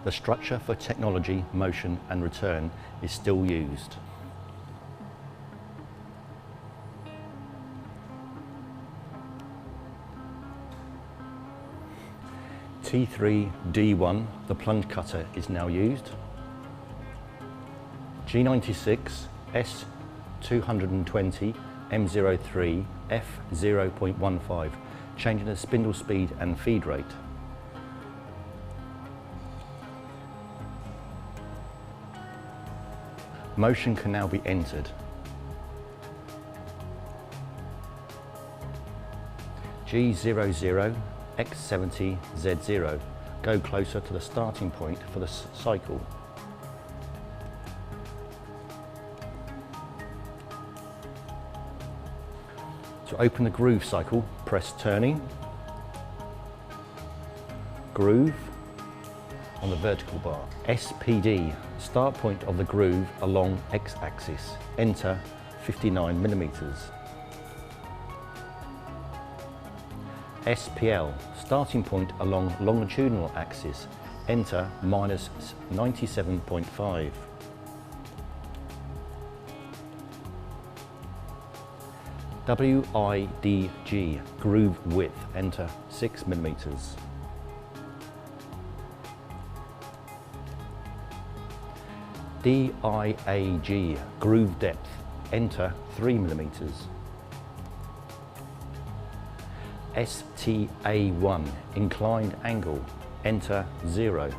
The structure for technology, motion and return is still used. T3D1, the plunge cutter, is now used. G96 S220 M03 F0.15, changing the spindle speed and feed rate. Motion can now be entered. G00 X70 Z0, go closer to the starting point for the cycle. To open the groove cycle, press turning, groove on the vertical bar. SPD, start point of the groove along X-axis, enter 59 millimeters. SPL, starting point along longitudinal axis, enter minus 97.5. WIDG, groove width, enter 6 millimeters. DIAG, groove depth, enter 3 millimeters. STA1, inclined angle, enter 0.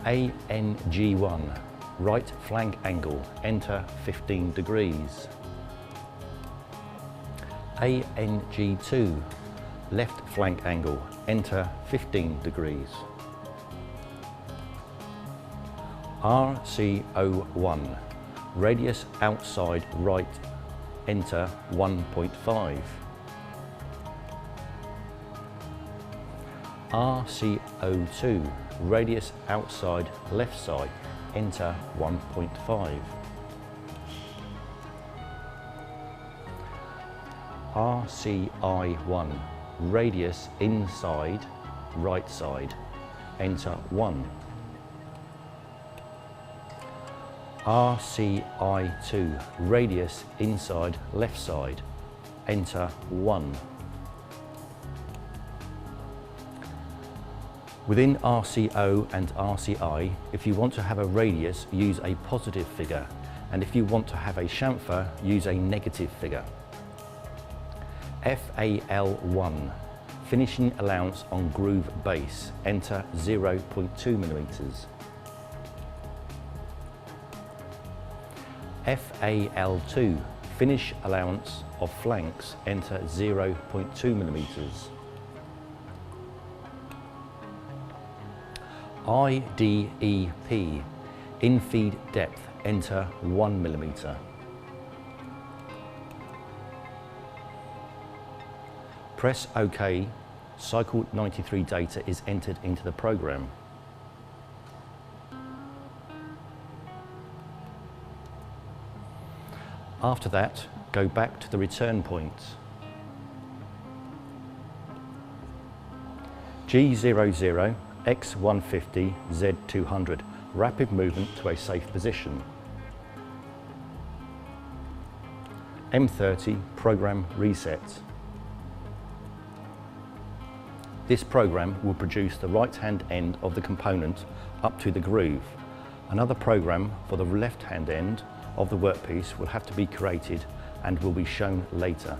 ANG1, right flank angle, enter 15 degrees. ANG2, left flank angle, enter 15 degrees. RCO1, radius outside right, enter 1.5. RCO2, radius outside left side, enter 1.5. RCI1, radius inside right side, enter 1. RCI2, radius inside left side, enter 1. Within RCO and RCI, if you want to have a radius, use a positive figure, and if you want to have a chamfer, use a negative figure. FAL1, finishing allowance on groove base, enter 0.2 millimeters. FAL2, finish allowance of flanks, enter 0.2 millimeters. IDEP, in-feed depth, enter 1 millimeter. Press OK, CYCLE93 data is entered into the program. After that, go back to the return point. G00 X150 Z200, rapid movement to a safe position. M30, program reset. This program will produce the right-hand end of the component up to the groove. Another program for the left-hand end of the workpiece will have to be created and will be shown later.